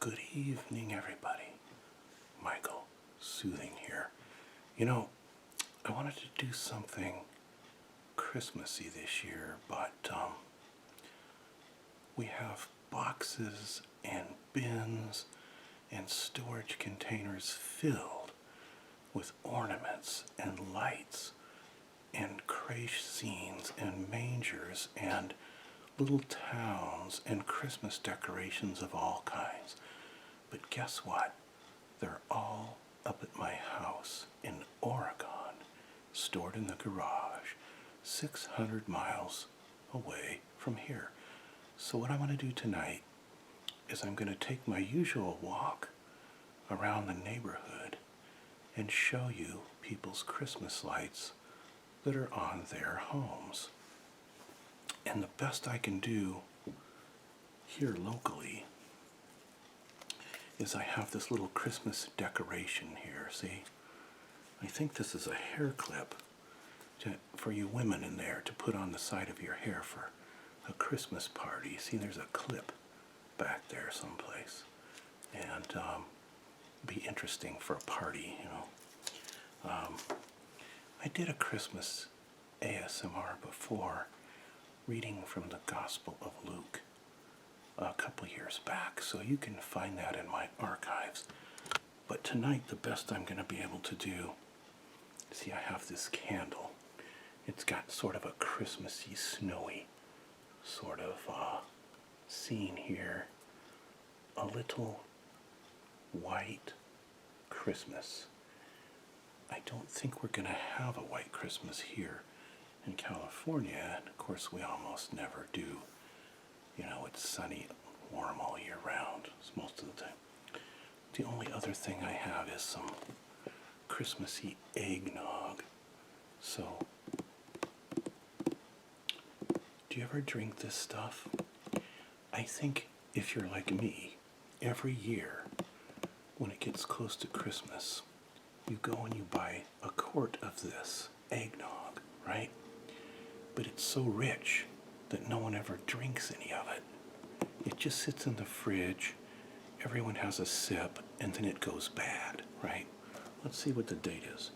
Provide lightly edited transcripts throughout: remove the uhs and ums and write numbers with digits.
Good evening, everybody. Michael, Soothing here. You know, I wanted to do something Christmassy this year, but we have boxes and bins and storage containers filled with ornaments and lights and creche scenes and mangers and little towns and Christmas decorations of all kinds. But guess what? They're all up at my house in Oregon, stored in the garage, 600 miles away from here. So what I want to do tonight is I'm going to take my usual walk around the neighborhood and show you people's Christmas lights that are on their homes. And the best I can do here locally is I have this little Christmas decoration here, see? I think this is a hair clip for you women in there to put on the side of your hair for a Christmas party. See, there's a clip back there someplace. And be interesting for a party, you know. I did a Christmas ASMR before, reading from the Gospel of Luke a couple years back, so you can find that in my archives. But tonight, the best I'm going to be able to do, see, I have this candle. It's got sort of a Christmassy, snowy sort of scene here. A little white Christmas. I don't think we're going to have a white Christmas here in California, and of course we almost never do. You know, it's sunny, warm all year round, most of the time. The only other thing I have is some Christmassy eggnog. So, do you ever drink this stuff? I think if you're like me, every year when it gets close to Christmas, you go and you buy a quart of this eggnog, right? But it's so rich that no one ever drinks any of it. It just sits in the fridge, everyone has a sip, and then it goes bad, right? Let's see what the date is.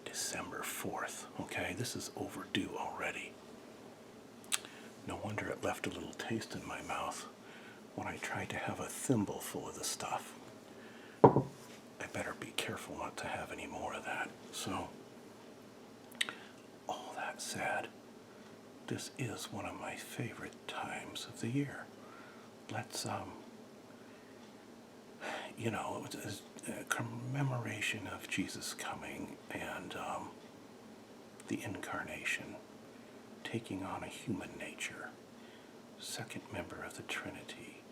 December 4th, okay? This is overdue already. No wonder it left a little taste in my mouth when I tried to have a thimble full of the stuff. I better be careful not to have any more of that. So, all that said, this is one of my favorite times of the year. Let's, you know, it's a commemoration of Jesus coming and the incarnation, taking on a human nature, second member of the Trinity.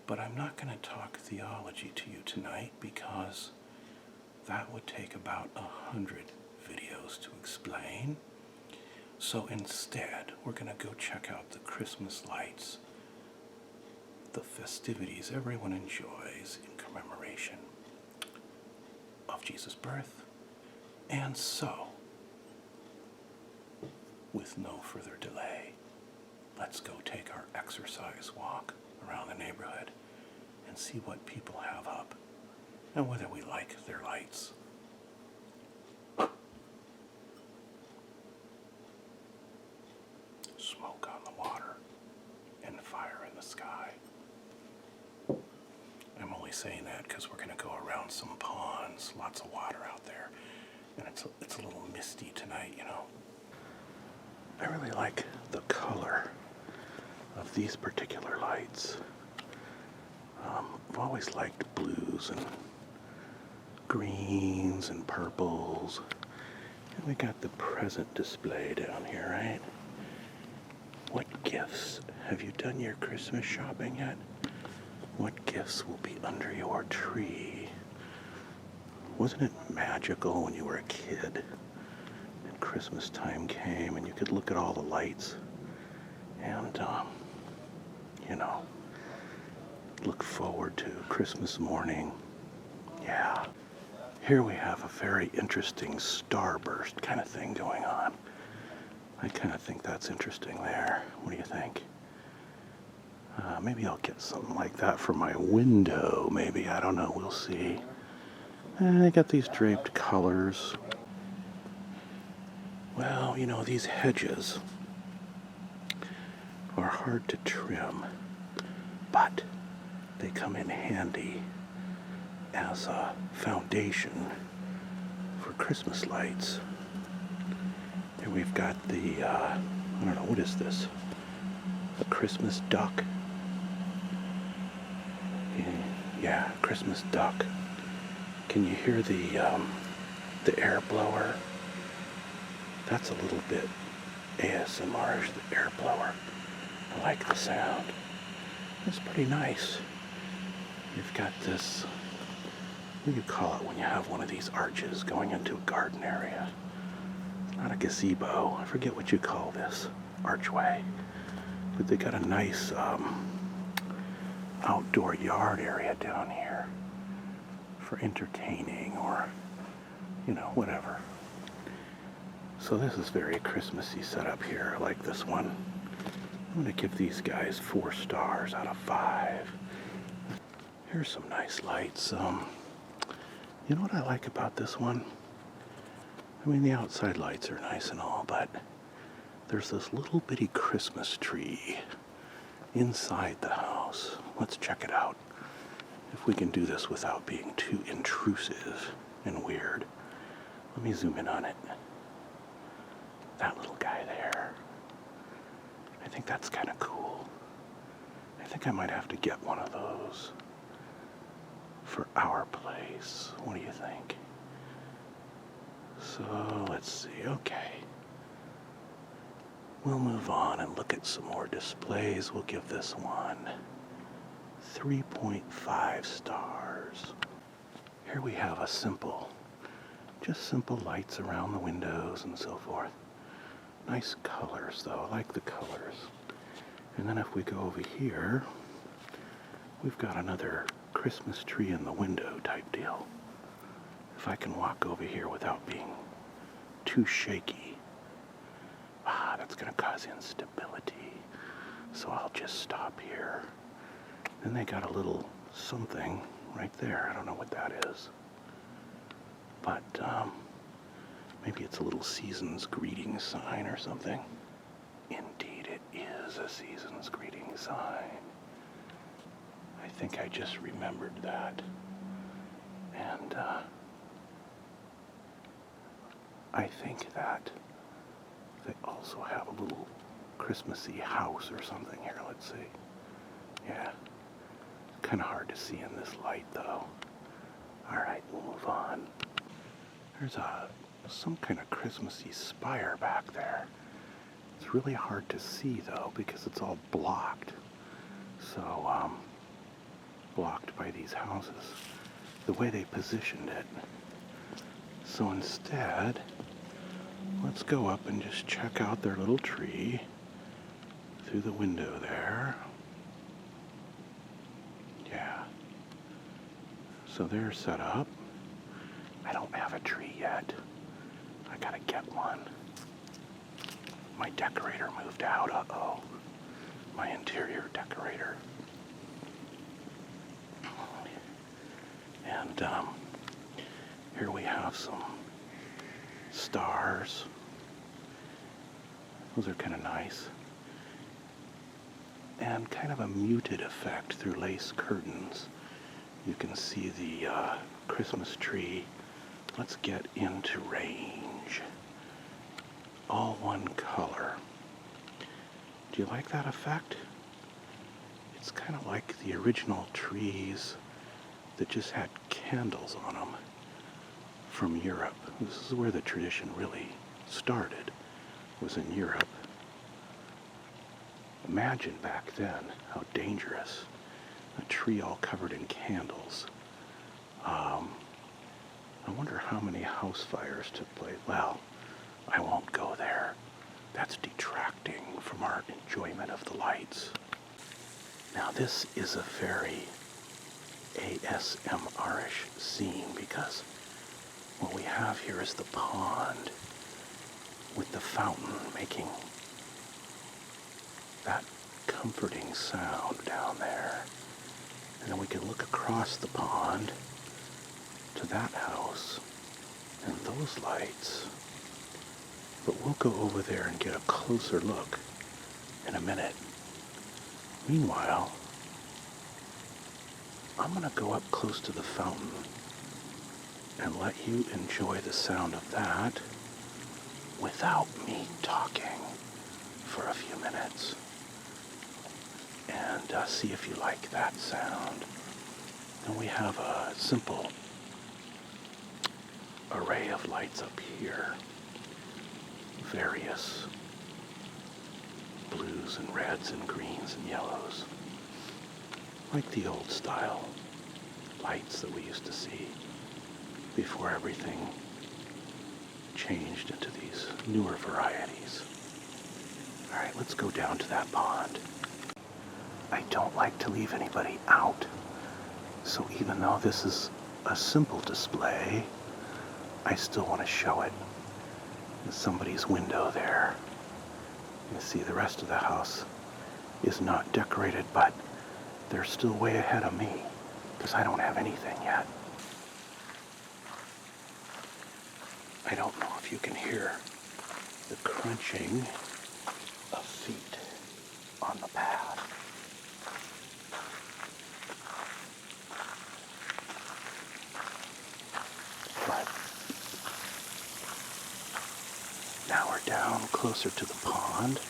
But I'm not going to talk theology to you tonight because that would take about 100 videos to explain. So instead, we're going to go check out the Christmas lights, the festivities everyone enjoys in commemoration of Jesus' birth. And so, with no further delay, let's go take our exercise walk around the neighborhood and see what people have up and whether we like their lights. Smoke on the water and fire in the sky. I'm only saying that because we're going to go around some ponds, lots of water out there, and it's a little misty tonight, you know. I really like the color of these particular lights. I've always liked blues and greens and purples. And we got the present display down here, right? What gifts? Have you done your Christmas shopping yet? What gifts will be under your tree? Wasn't it magical when you were a kid and Christmas time came and you could look at all the lights and, you know, look forward to Christmas morning? Yeah. Here we have a very interesting starburst kind of thing going on. I kind of think that's interesting there. What do you think? Maybe I'll get something like that for my window, maybe. I don't know. We'll see. And I got these draped colors. Well, you know, these hedges are hard to trim, but they come in handy as a foundation for Christmas lights. Here we've got the, I don't know, what is this? A Christmas duck? Yeah, Christmas duck. Can you hear the air blower? That's a little bit ASMR-ish, the air blower. I like the sound. It's pretty nice. You've got this, what do you call it when you have one of these arches going into a garden area? It's not a gazebo. I forget what you call this archway. But they got a nice outdoor yard area down here for entertaining or, you know, whatever. So this is very Christmassy setup here. I like this one. I'm going to give these guys 4 stars out of 5. Here's some nice lights. You know what I like about this one? I mean, the outside lights are nice and all, but there's this little bitty Christmas tree inside the house. Let's check it out. If we can do this without being too intrusive and weird. Let me zoom in on it. That little guy there. I think that's kind of cool. I think I might have to get one of those for our place. What do you think? So let's see. Okay. We'll move on and look at some more displays. We'll give this one 3.5 stars. Here we have a just simple lights around the windows and so forth. Nice colors though, I like the colors. And then if we go over here, we've got another Christmas tree in the window type deal. If I can walk over here without being too shaky. That's gonna cause instability. So I'll just stop here. Then they got a little something right there. I don't know what that is. But maybe it's a little season's greeting sign or something. Indeed, it is a season's greeting sign. I think I just remembered that. And I think that they also have a little Christmassy house or something here. Let's see. Yeah. Kind of hard to see in this light, though. All right, we'll move on. There's some kind of Christmassy spire back there. It's really hard to see, though, because it's all blocked. So, blocked by these houses. The way they positioned it. So instead, let's go up and just check out their little tree through the window there. Yeah. So they're set up. I don't have a tree yet. I gotta get one. My decorator moved out. Uh-oh. My interior decorator. And here we have some stars. Those are kind of nice. And kind of a muted effect through lace curtains. You can see the Christmas tree. Let's get into range. All one color. Do you like that effect? It's kind of like the original trees that just had candles on them from Europe. This is where the tradition really started, was in Europe. Imagine back then how dangerous, a tree all covered in candles. I wonder how many house fires took place. Well, I won't go there. That's detracting from our enjoyment of the lights. Now this is a very ASMR-ish scene because what we have here is the pond with the fountain making that comforting sound down there. And then we can look across the pond to that house and those lights. But we'll go over there and get a closer look in a minute. Meanwhile, I'm going to go up close to the fountain and let you enjoy the sound of that without me talking for a few minutes. And see if you like that sound. And we have a simple array of lights up here. Various blues and reds and greens and yellows. Like the old style lights that we used to see before everything changed into these newer varieties. All right, let's go down to that pond. I don't like to leave anybody out, so even though this is a simple display, I still want to show it. There's somebody's window there. You see the rest of the house is not decorated, but they're still way ahead of me because I don't have anything yet. I don't know if you can hear the crunching of feet on the path. But now we're down closer to the pond.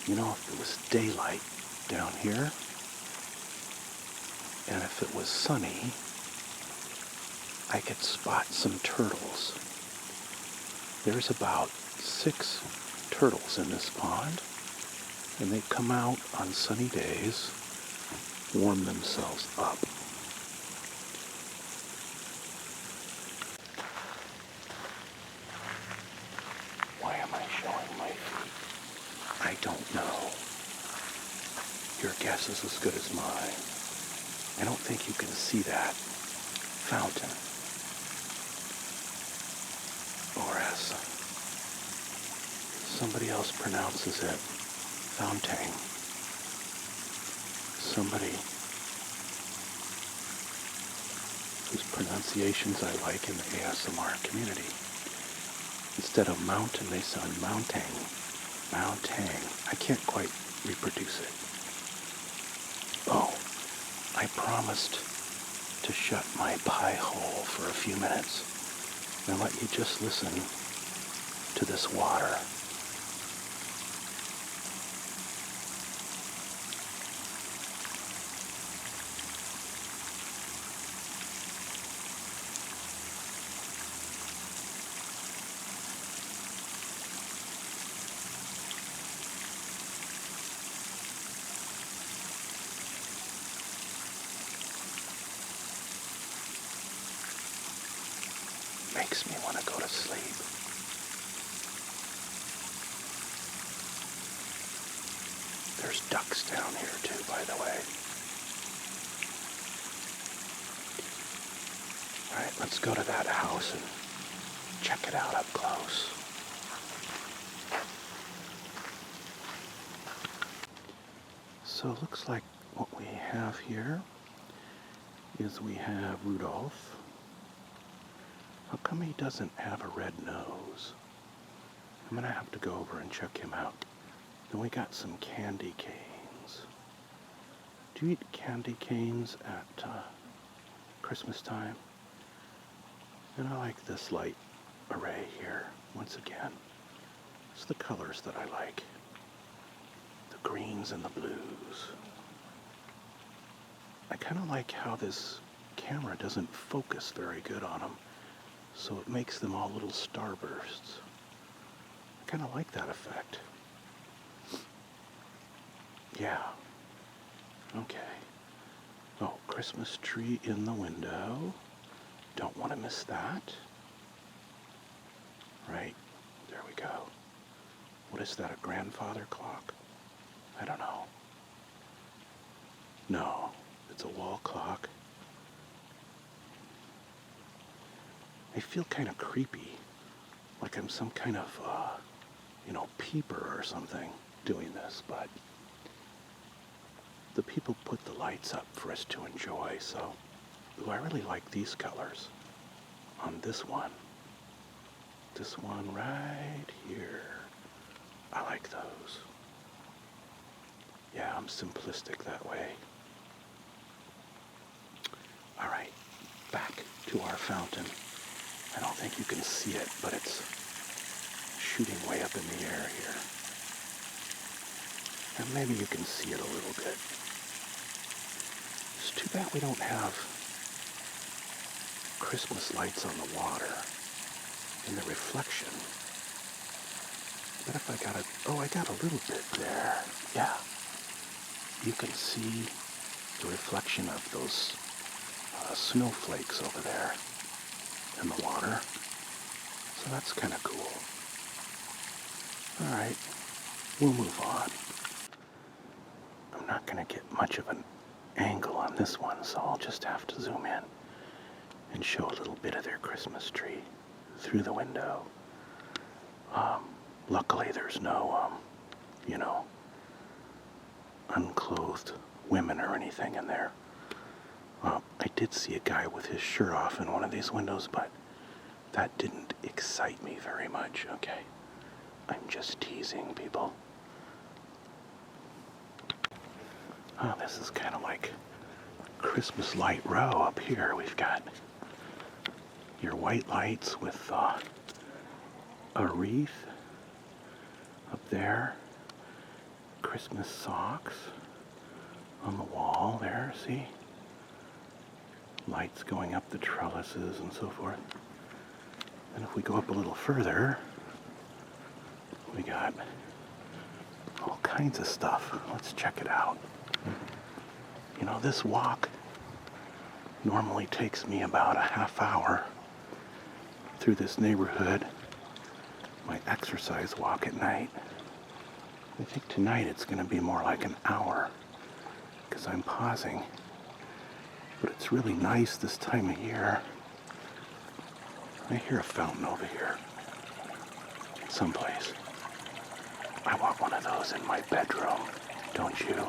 You know, if it was daylight down here, and if it was sunny, I could spot some turtles. There's about 6 turtles in this pond, and they come out on sunny days, warm themselves up. Why am I showing my feet? I don't know. Your guess is as good as mine. I don't think you can see that fountain. Or as somebody else pronounces it, fountain. Somebody whose pronunciations I like in the ASMR community. Instead of mountain, they sound mountain. Mountain. I can't quite reproduce it. Oh, I promised to shut my pie hole for a few minutes and let you just listen to this water. Makes me want to go to sleep. There's ducks down here too, by the way. All right, let's go to that house and check it out up close. So it looks like what we have here is we have Rudolph. How come he doesn't have a red nose? I'm going to have to go over and check him out. Then we got some candy canes. Do you eat candy canes at Christmas time? And I like this light array here, once again. It's the colors that I like. The greens and the blues. I kind of like how this camera doesn't focus very good on them. So it makes them all little starbursts. I kind of like that effect. Yeah. Okay. Oh, Christmas tree in the window. Don't want to miss that. Right. There we go. What is that, a grandfather clock? I don't know. No, it's a wall clock. I feel kind of creepy, like I'm some kind of, peeper or something doing this, but the people put the lights up for us to enjoy, so I really like these colors on this one. This one right here. I like those. Yeah, I'm simplistic that way. All right, back to our fountain. I don't think you can see it, but it's shooting way up in the air here. And maybe you can see it a little bit. It's too bad we don't have Christmas lights on the water in the reflection. But if I got I got a little bit there. Yeah. You can see the reflection of those snowflakes over there in the water. So that's kind of cool. All right, we'll move on. I'm not going to get much of an angle on this one, so I'll just have to zoom in and show a little bit of their Christmas tree through the window. Luckily, there's no, unclothed women or anything in there. I did see a guy with his shirt off in one of these windows, but that didn't excite me very much, okay? I'm just teasing people. Oh, this is kind of like Christmas light row up here. We've got your white lights with a wreath up there. Christmas socks on the wall there, see? Lights going up the trellises and so forth. And if we go up a little further, we got all kinds of stuff. Let's check it out. You know, this walk normally takes me about a half hour through this neighborhood, my exercise walk at night. I think tonight it's going to be more like an hour because I'm pausing. But it's really nice this time of year. I hear a fountain over here someplace. I want one of those in my bedroom, don't you?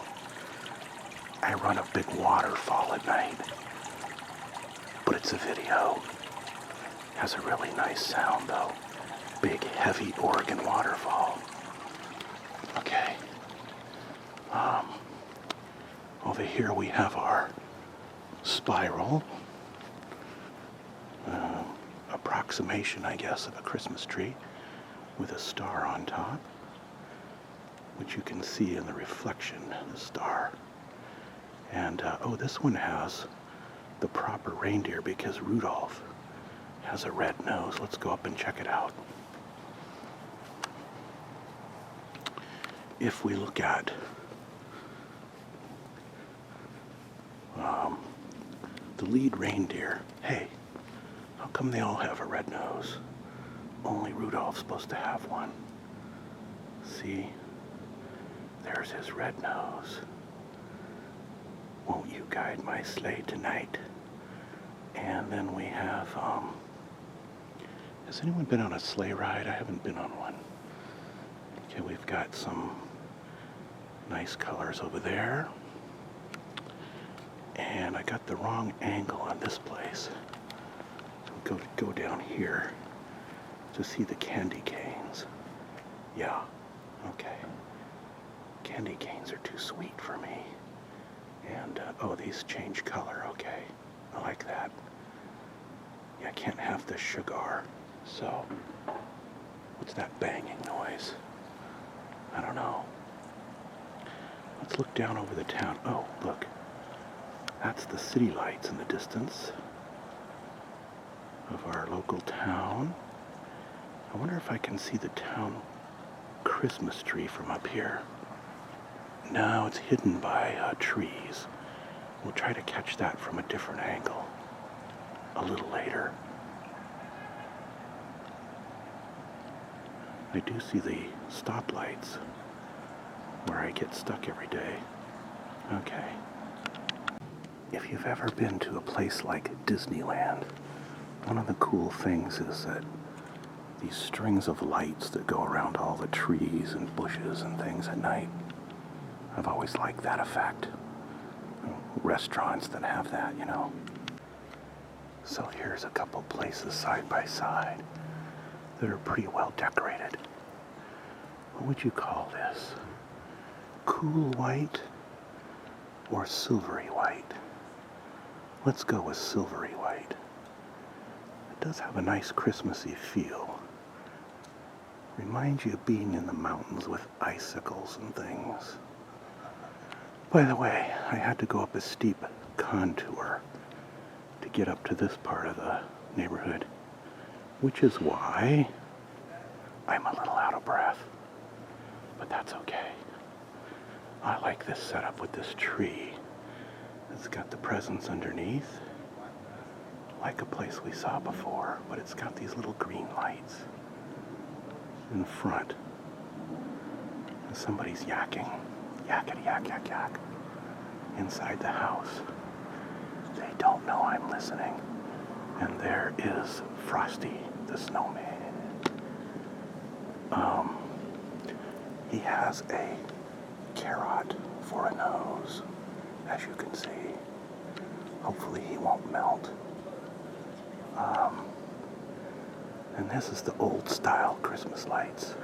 I run a big waterfall at night, but it's a video. Has a really nice sound though. Big, heavy Oregon waterfall. Okay. Over here we have our spiral. Approximation, I guess, of a Christmas tree with a star on top, which you can see in the reflection, the star. And, this one has the proper reindeer because Rudolph has a red nose. Let's go up and check it out. If we look at the lead reindeer, hey, how come they all have a red nose? Only Rudolph's supposed to have one. See? There's his red nose. Won't you guide my sleigh tonight? And then we have, has anyone been on a sleigh ride? I haven't been on one. Okay, we've got some nice colors over there. And I got the wrong angle on this place. Go down here to see the candy canes. Yeah, okay. Candy canes are too sweet for me. And, these change color, okay. I like that. Yeah, I can't have the sugar. So, what's that banging noise? I don't know. Let's look down over the town. Oh, look. That's the city lights in the distance of our local town. I wonder if I can see the town Christmas tree from up here. No, it's hidden by trees. We'll try to catch that from a different angle a little later. I do see the stoplights where I get stuck every day. Okay. If you've ever been to a place like Disneyland, one of the cool things is that these strings of lights that go around all the trees and bushes and things at night. I've always liked that effect. restaurants that have that, you know. So here's a couple places side by side that are pretty well decorated. What would you call this? Cool white or silvery white? Let's go with silvery white. It does have a nice Christmassy feel. Reminds you of being in the mountains with icicles and things. By the way, I had to go up a steep contour to get up to this part of the neighborhood, which is why I'm a little out of breath. But that's okay. I like this setup with this tree. It's got the presents underneath, like a place we saw before, but it's got these little green lights in front. And somebody's yakking. Yakety yak yak yak. Inside the house. They don't know I'm listening. And there is Frosty the Snowman. He has a carrot for a nose, as you can see. Hopefully he won't melt. And this is the old style Christmas lights.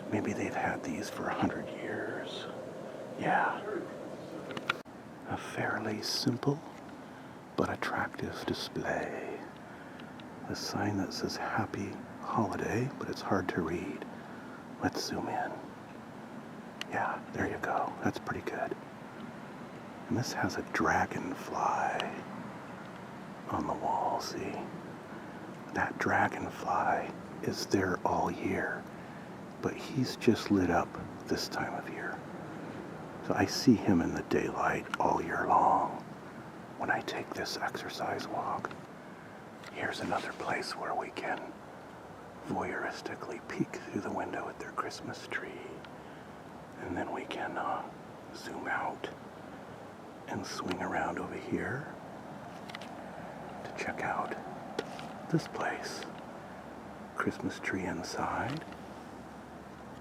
Maybe they've had these for 100 years. Yeah. A fairly simple but attractive display. A sign that says Happy Holiday, but it's hard to read. Let's zoom in. Yeah, there you go. That's pretty good. And this has a dragonfly on the wall, see? That dragonfly is there all year, but he's just lit up this time of year. So I see him in the daylight all year long when I take this exercise walk. Here's another place where we can voyeuristically peek through the window at their Christmas tree. And then we can zoom out and swing around over here to check out this place. Christmas tree inside,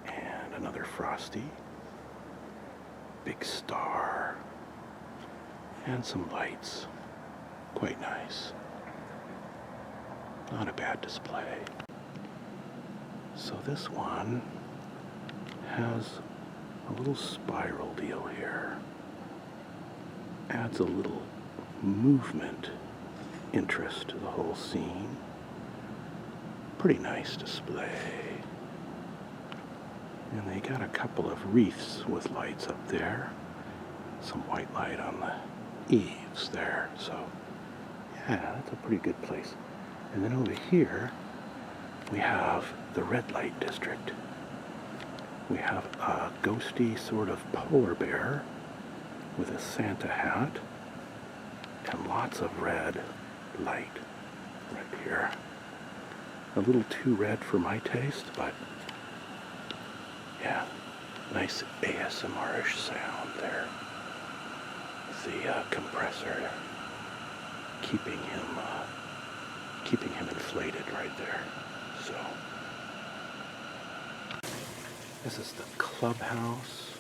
and another Frosty, big star, and some lights. Quite nice. Not a bad display. So this one has a little spiral deal here. Adds a little movement interest to the whole scene. Pretty nice display. And they got a couple of wreaths with lights up there. Some white light on the eaves there. So, yeah, that's a pretty good place. And then over here, we have the red light district. We have a ghosty sort of polar bear with a Santa hat and lots of red light right here. A little too red for my taste, but yeah, nice ASMR-ish sound there. The compressor keeping him inflated right there. So this is the clubhouse,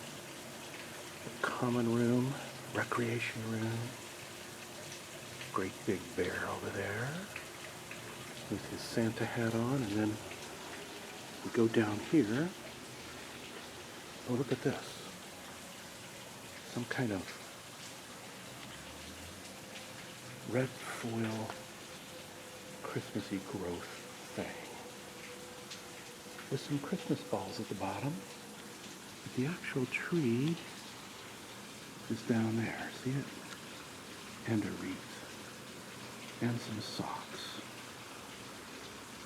the common room, recreation room. Great big bear over there with his Santa hat on, and then we go down here. Oh, look at this. Some kind of red foil Christmassy growth thing with some Christmas balls at the bottom. But the actual tree is down there. See it? And a wreath. And some socks.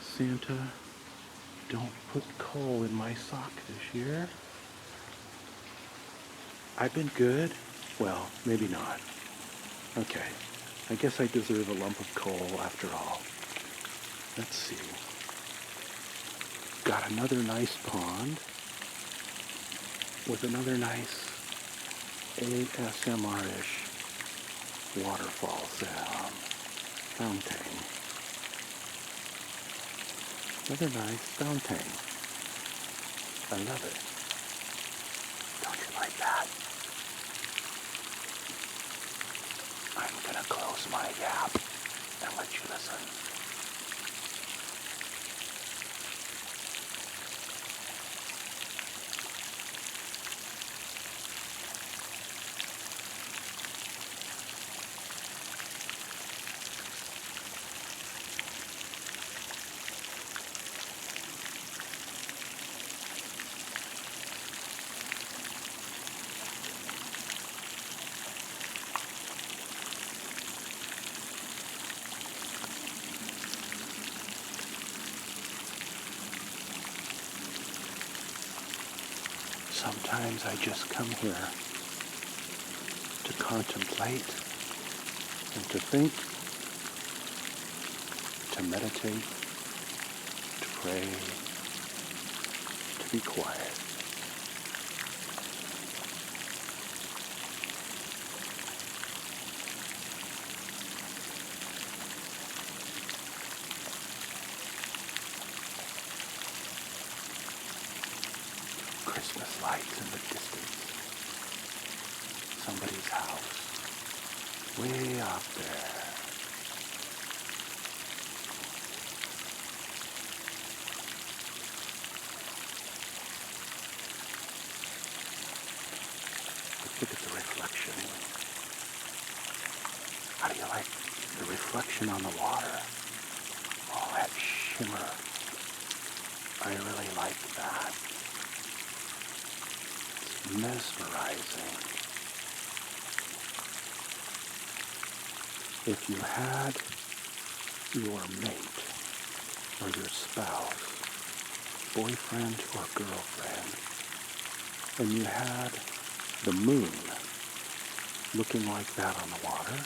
Santa, don't put coal in my sock this year. I've been good. Well, maybe not. Okay. I guess I deserve a lump of coal after all. Let's see. Got another nice pond with another nice ASMR-ish waterfall sound. Fountain. Another nice fountain. I love it. Don't you like that? I'm gonna close my app and let you listen. Sometimes I just come here to contemplate and to think, to meditate, to pray, to be quiet. Christmas lights in the distance. Somebody's house. Way up there. Let's look at the reflection. How do you like the reflection on the water? Oh, that shimmer. I really like that. Mesmerizing. If you had your mate or your spouse, boyfriend or girlfriend, and you had the moon looking like that on the water,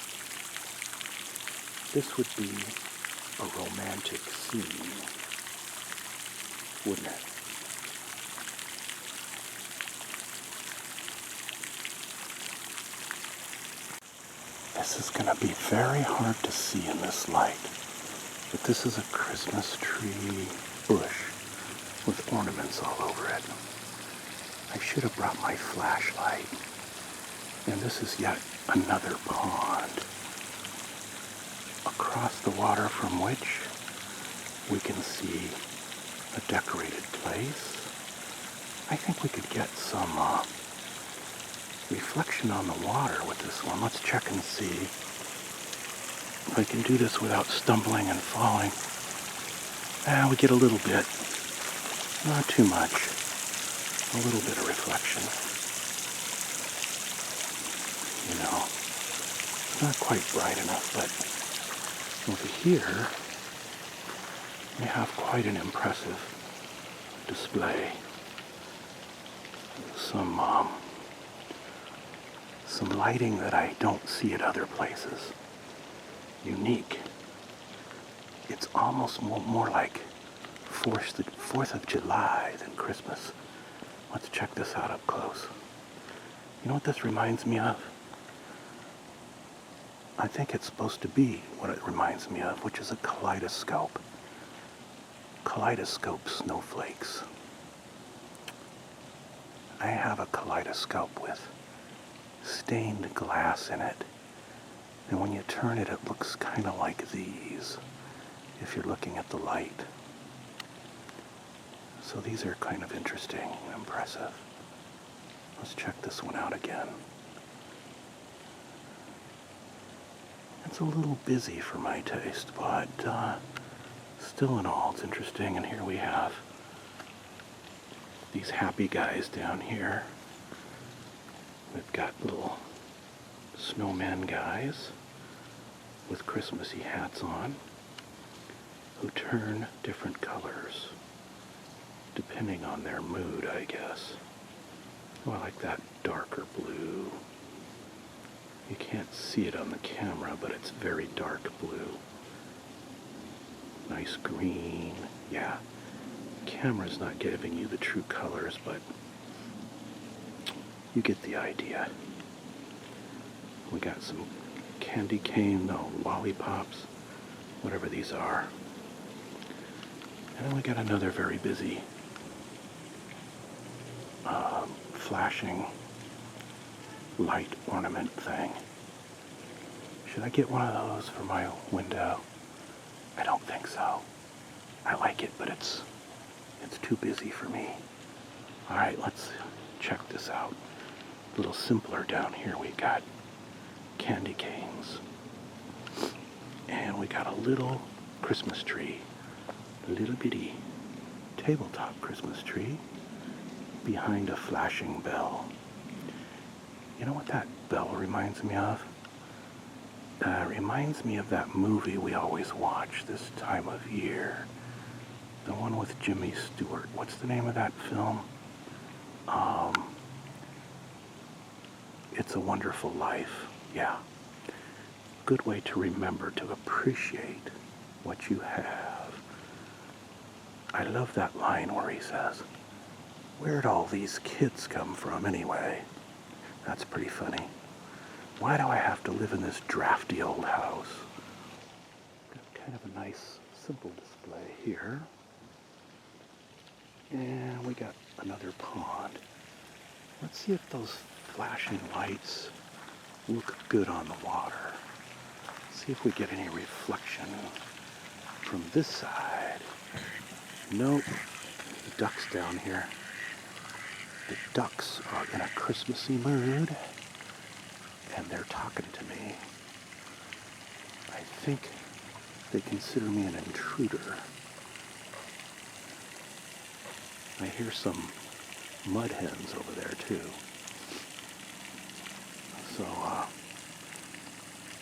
this would be a romantic scene, wouldn't it? This is going to be very hard to see in this light, but this is a Christmas tree bush with ornaments all over it. I should have brought my flashlight. And this is yet another pond, across the water from which we can see a decorated place. I think we could get some reflection on the water with this one. Let's check and see if I can do this without stumbling and falling. We get a little bit, not too much, a little bit of reflection. You know, it's not quite bright enough, but over here we have quite an impressive display. Some lighting that I don't see at other places. Unique. It's almost more like 4th of July than Christmas. Let's check this out up close. You know what this reminds me of? I think it's supposed to be what it reminds me of, which is a kaleidoscope. Kaleidoscope snowflakes. I have a kaleidoscope with stained glass in it. And when you turn it, it looks kind of like these, if you're looking at the light. So these are kind of interesting and impressive. Let's check this one out again. It's a little busy for my taste, but still in all, it's interesting. And here we have these happy guys down here. We've got little snowman guys with Christmassy hats on who turn different colors depending on their mood, I guess. Oh, I like that darker blue. You can't see it on the camera, but it's very dark blue. Nice green. Yeah, the camera's not giving you the true colors, but you get the idea. We got some candy cane, no, lollipops, whatever these are. And then we got another very busy flashing light ornament thing Should I get one of those for my window? I don't think so. I like it, but it's too busy for me. All right, let's check this out. A little simpler down here. We got candy canes. And we got a little Christmas tree. A little bitty tabletop Christmas tree behind a flashing bell. You know what that bell reminds me of? Reminds me of that movie we always watch this time of year. The one with Jimmy Stewart. What's the name of that film? It's a Wonderful Life. Yeah. Good way to remember to appreciate what you have. I love that line where he says, "Where'd all these kids come from anyway?" That's pretty funny. Why do I have to live in this drafty old house? Got kind of a nice, simple display here. And we got another pond. Let's see if those flashing lights look good on the water. See if we get any reflection from this side. Nope. The ducks down here. The ducks are in a Christmassy mood, and they're talking to me. I think they consider me an intruder. I hear some mud hens over there too. So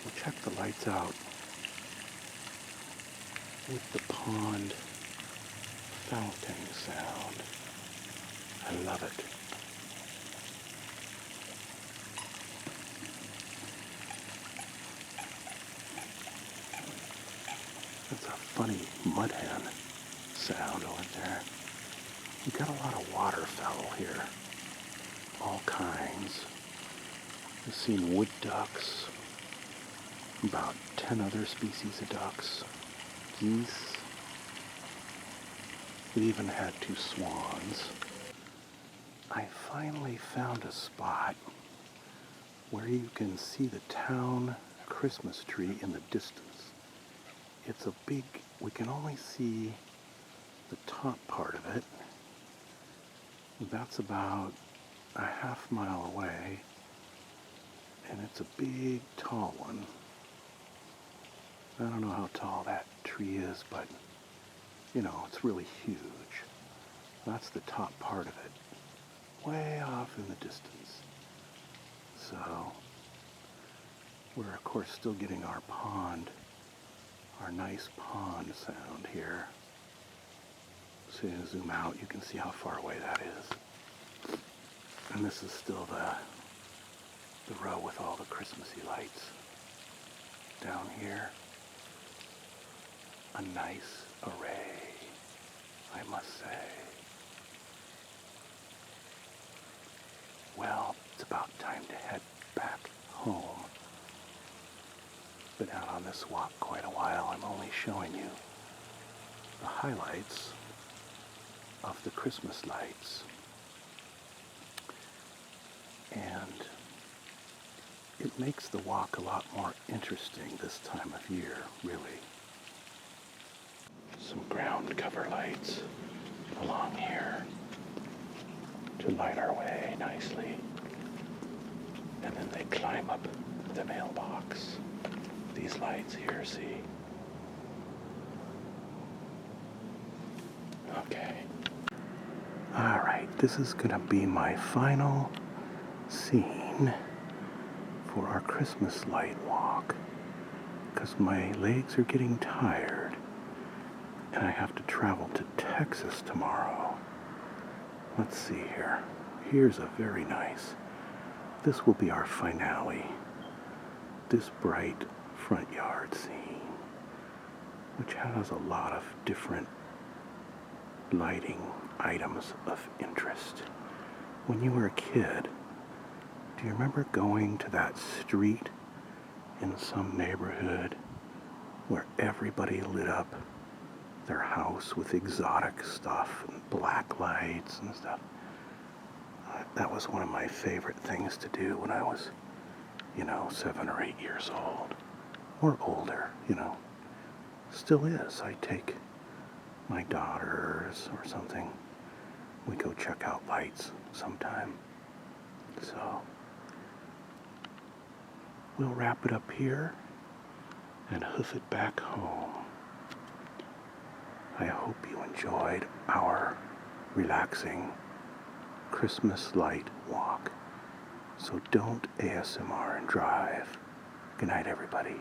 we'll check the lights out with the pond fountain sound. I love it. That's a funny mud hen sound over there. We've got a lot of waterfowl here. All kinds. We've seen wood ducks, about 10 other species of ducks, geese. We even had 2 swans. I finally found a spot where you can see the town Christmas tree in the distance. It's a big, we can only see the top part of it. That's about a half mile away, and it's a big, tall one. I don't know how tall that tree is, but, you know, it's really huge. That's the top part of it, way off in the distance. So, we're of course still getting our pond, our nice pond sound here. So you zoom out, you can see how far away that is. And this is still the row with all the Christmassy lights. Down here, a nice array, I must say. Well, it's about time to head back home. Been out on this walk quite a while. I'm only showing you the highlights of the Christmas lights. And it makes the walk a lot more interesting this time of year, really. Some ground cover lights along here to light our way nicely. And then they climb up the mailbox. These lights here, see? Okay. Alright, this is gonna be my final scene for our Christmas light walk, because my legs are getting tired and I have to travel to Texas tomorrow. Let's see here. Here's a very nice, this will be our finale. This bright front yard scene, which has a lot of different lighting items of interest. When you were a kid, do you remember going to that street in some neighborhood where everybody lit up their house with exotic stuff and black lights and stuff? That was one of my favorite things to do when I was, 7 or 8 years old. or older, still is. I take my daughters or something. We go check out lights sometime. So we'll wrap it up here and hoof it back home. I hope you enjoyed our relaxing Christmas light walk. So don't ASMR and drive. Good night, everybody.